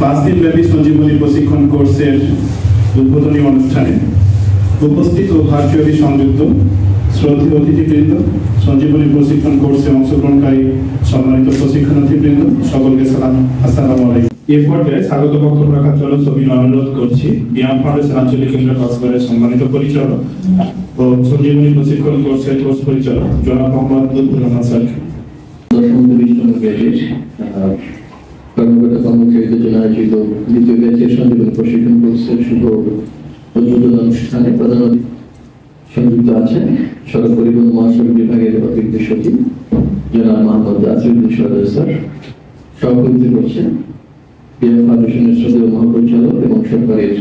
5 দিনব্যাপী সঞ্জীবনী প্রশিক্ষণ কোর্সের উদ্বোধনী অনুষ্ঠানে উপস্থিত ও ভার্চুয়ালি সংযুক্ত শ্রদ্ধেয় অতিথিবৃন্দ, সঞ্জীবনী প্রশিক্ষণ কোর্সে অংশগ্রহণকারী সম্মানিত প্রশিক্ষণার্থীবৃন্দ, সকলকে সালাম, আসসালামু আলাইকুম। এ পর্যায়ে স্বাগত বক্তব্য রাখার জন্য সবিনয় অনুরোধ করছি বিয়াম ফাউন্ডেশন আঞ্চলিক কেন্দ্র কক্সবাজারের সম্মানিত পরিচালক ও সঞ্জীবনী প্রশিক্ষণ কোর্সের কোর্স পরিচালক জনাব মোহাম্মদ লুৎফুর রহমান স্যারকে। কর্মকর্তা কর্মচারীদের জন্য আয়োজিত দ্বিতীয় ব্যাচের সঞ্জীবনী প্রশিক্ষণ কোর্সের শুভ উদ্বোধন অনুষ্ঠানে প্রধান অতিথি সংযুক্ত আছেন সড়ক পরিবহন মহাসড়ক বিভাগের অতিরিক্ত সচিব জনাব মোহাম্মদ আসিফুদ্দিন সরদার স্যার। সভাপতিত্ব করছেন বিয়াম ফাউন্ডেশনের শ্রদ্ধেয় মহাপরিচালক এবং সরকারের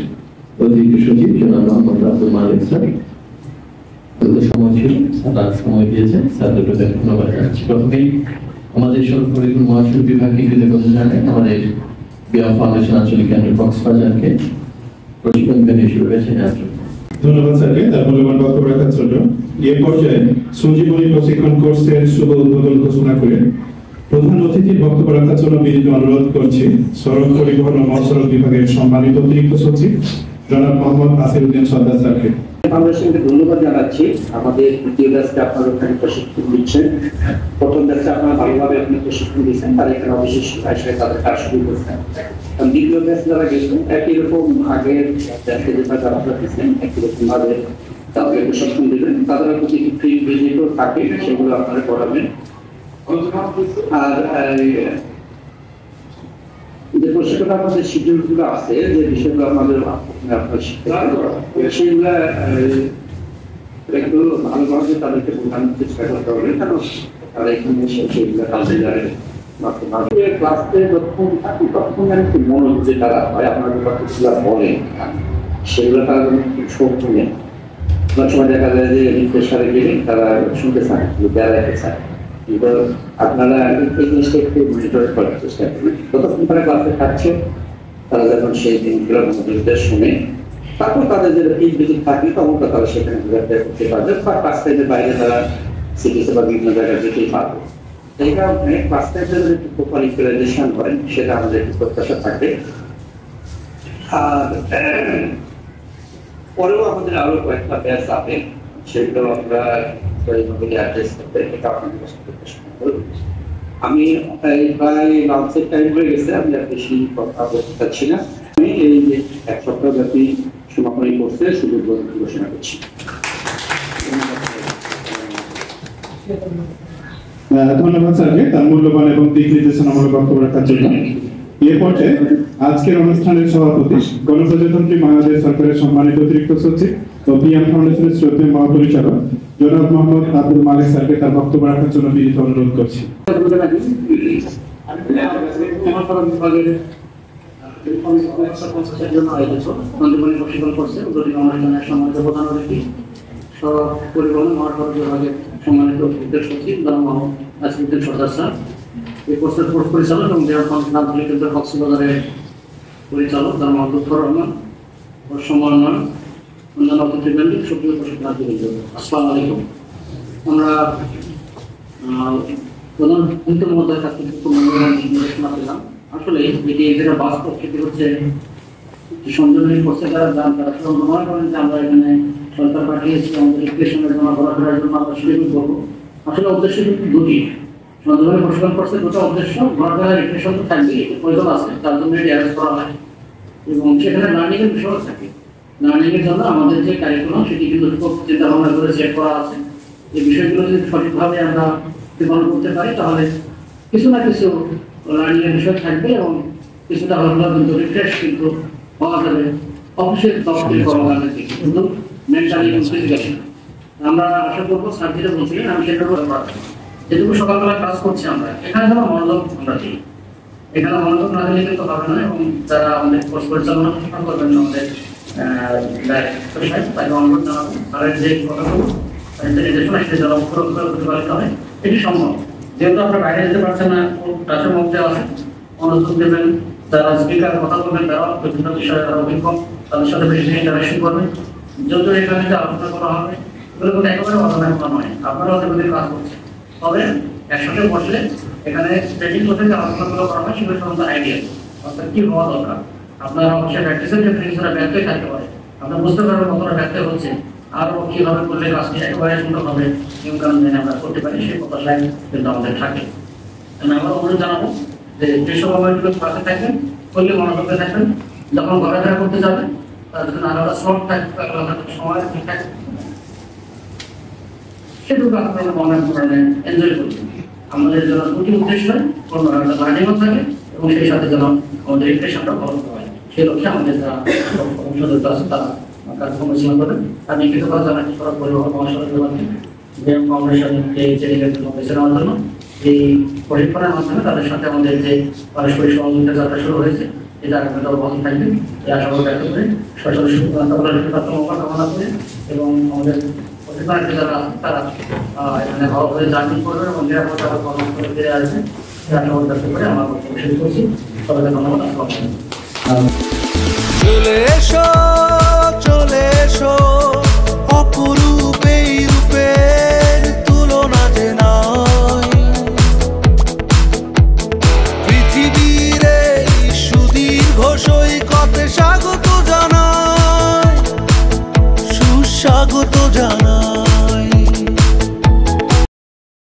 অতিরিক্ত সচিব জনাব মোহাম্মদ আব্দুল মালিক স্যার। সময় ছিল, তার সময় দিয়েছেন স্যারদের ধন্যবাদ জানাচ্ছি। প্রথমেই আমাদের সড়ক পরিবহন মহাসড়ক বিভাগকে কৃতজ্ঞতা জানাই আমাদের বিয়াম ফাউন্ডেশন আঞ্চলিক কেন্দ্র কক্সবাজারকে প্রশিক্ষণ কেন্দ্র হিসেবে বেছে নেওয়ার জন্য। ধন্যবাদ স্যারকে তার মূল্যবান বক্তব্য রাখার জন্য। এ পর্যায়ে সঞ্জীবনী প্রশিক্ষণ কোর্সের শুভ উদ্বোধন ঘোষণা করে প্রধান অতিথির বক্তব্য রাখার জন্য বিনীত অনুরোধ করছি সড়ক পরিবহন ও মহাসড়ক বিভাগের সম্মানিত অতিরিক্ত সচিব জনাব মোহাম্মদ আসিফুদ্দিন সরদার স্যারকে। ফাউন্ডেশনকে ধন্যবাদ জানাচ্ছি। আমাদের দ্বিতীয় ব্যাচে আপনারা এখানে প্রশিক্ষণ দিচ্ছেন, প্রথম ব্যাচে আপনারা ভালোভাবে আপনি প্রশিক্ষণ দিচ্ছেন, তারা এখানে অবশ্যই হিসেবে তাদের কাজ শুরু করছেন। কারণ দ্বিতীয় ব্যাচ যারা গেছেন একই রকম আগের ব্যাচে যেটা যারা দিচ্ছেন একই রকম ভাবে তাদের প্রশিক্ষণ দেবেন, তাদের প্রতি ফ্রি ভিজিটও থাকে, সেগুলো আপনারা করাবেন। আর যে প্রশিক্ষণ আমাদের শিডিউল গুলো আছে, যে বিষয়গুলো আমাদের আপনার শিখতে সেগুলো একটু ভালোভাবে তাদেরকে বোঝানোর চেষ্টা করতে হবে, কারণ তারা এখানে সেগুলো কাজে যায়। ক্লাসে যখন থাকি তখন একটু মনোযোগে তারা হয় আপনাদের কথাগুলো বলেন, সেগুলো তারা শোনে। অনেক সময় দেখা যায় যে প্রেশারে গেলে তারা শুনতে চায়, বেড়াইতে চায়, কিন্তু আপনারা এই জিনিসটা একটু মনিটর করার চেষ্টা করবেন। যতক্ষণ তারা ক্লাসে থাকছে তারা যখন সেই দিনগুলো মনোযোগটা শুনে, তারপর তাদের যে ভিজিট থাকে তখন তারা সেখানে করতে পারবে, বা ক্লাস টাইমের বাইরে তারা সিটিসে বা বিভিন্ন জায়গায় যেতেই পারবে। এই কারণে ক্লাস টাইমের যদি একটু প্রপার ইউটিলাইজেশন করেন সেটা আমাদের একটু প্রত্যাশা থাকে। আর পরেও আমাদের আরো কয়েকটা ব্যাচ আছে, সেগুলো আমরা আমি প্রায় লাঞ্চের টাইম হয়ে গেছে, আমি আর বেশি কথা বলতে চাচ্ছি না। আমি এই যে এক সপ্তাহ ব্যাপী সমাপনী কোর্সে শুধু ঘোষণা করছি। ধন্যবাদ স্যারকে তার মূল্যবান এবং দিক নির্দেশনামূলক বক্তব্য রাখার জন্য। এ পর্যায়ে আজকের অনুষ্ঠানের সভাপতি গণপ্রজাতন্ত্রী বাংলাদেশ সরকারের সম্মানিত অতিরিক্ত সচিব ও বিয়াম ফাউন্ডেশনের শ্রদ্ধেয় মহাপরিচালক জনাব মোহাম্মদ আব্দুল মালিক স্যারকে তার বক্তব্য রাখার জন্য বিনীত অনুরোধ করছি। সড়ক পরিবহন মহাসড়ক বিভাগের সম্মানিত অতিরিক্ত সচিব জনাব মোহাম্মদ আসিফুদ্দিন সরদার স্যার, এই কোর্সের কোর্স পরিচালক এবং বিয়াম ফাউন্ডেশন আঞ্চলিক কেন্দ্র কক্সবাজারের পরিচালক জনাব মোহাম্মদ লুৎফুর রহমান ও সম্মাননা অন্যান্য অতিথিবৃন্দ, সুপ্রিয় প্রশিক্ষণার্থীবৃন্দ, আসসালামু আলাইকুম। আমরা প্রধানমন্ত্রীর মধ্যে কাছ থেকে নির্দেশনা পেলাম। আসলে এটি যেটা বাস্তব সেটি হচ্ছে সঞ্জীবনী কোর্সে যারা যান তারা মনে করেন যে আমরা এখানে সরকার পাঠিয়েছি আমাদের এডুকেশনের জন্য ঘোরাফেরার জন্য আমরা শিডিউল করবো। আসলে উদ্দেশ্য কিন্তু দুটি, সঞ্জীবনী প্রশিক্ষণ কোর্সের দুটো উদ্দেশ্য, ঘোরাফেরার এডুকেশন তো থাকবেই, প্রয়োজন আছে, তার জন্য এটি অ্যারেঞ্জ করা হয় এবং সেখানে লার্নিং এর বিষয় থাকে। লার্নিং এর জন্য আমাদের যে কারিকুলাম সেটি কিন্তু খুব চিন্তা ভাবনা করে সেট করা আছে। এই বিষয়গুলো যদি সঠিকভাবে আমরা পালন করতে পারি তাহলে কিছু না কিছু লার্নিং এর বিষয় থাকবে এবং কিছুটা হলেও কিন্তু রিফ্রেশ কিন্তু পাওয়া যাবে অফিসের তরফ থেকে কর্মকাণ্ডের দিকে, শুধু মেন্টালি এবং ফিজিক্যালি। আমরা আশা করবো স্যার যেটা বলছিলেন আমি সেটা যেটুকু সকালবেলা ক্লাস করছি আমরা এখানে যেন মনোযোগ আমরা দিই, এখানে মনোযোগ না দিলে কিন্তু হবে না। এবং যারা আমাদের কোর্স পরিচালনা করবেন আমাদের তাকে অনুরোধ জানাবো তাদের যে কথাগুলো নির্দেশনা সেটা যেন প্রতিপালিত হয়, এটি সম্ভব। যেহেতু আপনারা বাইরে যেতে পারছেন না, ক্লাসের মধ্যে আছে, মনোযোগ দেবেন। যারা স্পিকার কথা বলবেন তারা বিভিন্ন বিষয়ে অভিজ্ঞ, তাদের সাথে বেশি ইন্টারাকশন করবেন। যত এখানে যে আলোচনা করা হবে এগুলো কিন্তু একেবারে অজানা কথা নয়, আপনারা ওদের মধ্যে কাজ করছেন। তবে একসাথে বসলে এখানে ট্রেনিং করতে যে আলোচনাগুলো করা হয় সেগুলো সাধারণত আইডিয়া, অর্থাৎ কি হওয়া দরকার। আপনার অবশ্যই প্র্যাকটিসের ক্ষেত্রে কিছুটা ব্যর্থই থাকতে পারে, আপনার বুঝতে পারবেন কতটা ব্যর্থ হচ্ছে, আরও কীভাবে করলে কাজটি একেবারে সুন্দরভাবে নিয়মকানুন মেনে আমরা করতে পারি সেই প্রত্যাশায় কিন্তু আমাদের থাকে। আমি আবার অনুরোধ জানাবো যে যেসব সময়গুলো ক্লাসে থাকবেন করলে মনোযোগ থাকবেন, যখন ঘোরাফেরা করতে যাবেন তার জন্য আলাদা স্লট থাকবে, আলাদা সময় থাকে, সেটুকু আপনারা মনে করেন এনজয় করবেন। আমাদের জন্য দুটি উদ্দেশ্য হয়, কোনো একটা লার্নিংও থাকে এবং সেই সাথে যেন আমাদের রিফ্রেশনটা ভালো হয়, সেই লক্ষ্যে আমাদের যারা সদস্য আছে তারা কার্যক্রম পরিচালনা করবেন। আমি কৃতজ্ঞতা জানাচ্ছি সড়ক পরিবহন মহাসড়কের মাধ্যমে ব্যায়াম ফাউন্ডেশনকে বেছে নেওয়ার জন্য এই প্রশিক্ষণের মাধ্যমে তাদের সাথে আমাদের যে পারস্পরিক সহযোগিতা যাত্রা শুরু হয়েছে এটা আগামীতে অব্যাহত থাকবে, এই আশা ব্যক্ত করে সচল কামনা করে এবং আমাদের প্রশিক্ষণার্থী যারা আছে তারা এখানে ভালোভাবে জার্নি করবে এবং নিরাপত্তা কর্মস্থলে ফিরে আসবে, এই আশা ব্যক্ত করে আমার বক্তব্য শেষ করছি। সবাইকে ধন্যবাদ। আসসালামু আলাইকুম।